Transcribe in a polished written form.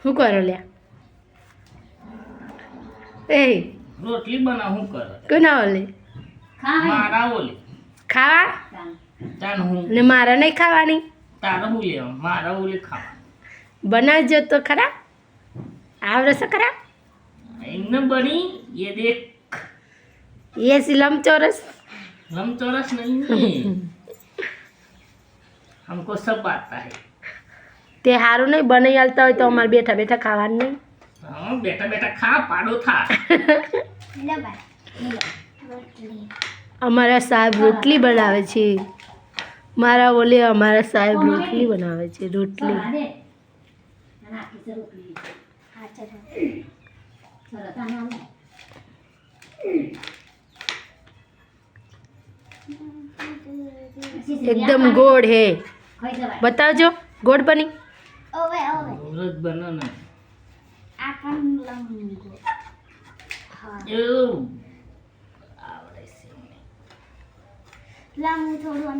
શું કરો લ્યા? એ રોટલી બનાવ હું કરે કોના ઓલે મારા ઓલી ખાવા તાન હું ને મારા નહીં ખાવાની? તારે હું લેવા મારા ઓલી ખાવા બનાવજો તો ખરા, આવડે છે ખરા? એમને બની ये देख એ સી લંબચોરસ लंबचौरस नहीं हमको सब आता है તે સારું નહીં બનાવી આલતા હોય તો અમારે બેઠા બેઠા ખાવાનું નહીં. हाँ बेटा बेटा खा पाड़ो था અમારા સાહેબ રોટલી બનાવે છે. મારા ઓલે અમારા સાહેબ રોટલી બનાવે છે. રોટલી એકદમ ગોળ હે. બતાવજો ગોળ બની. रोज बनो ना થોડું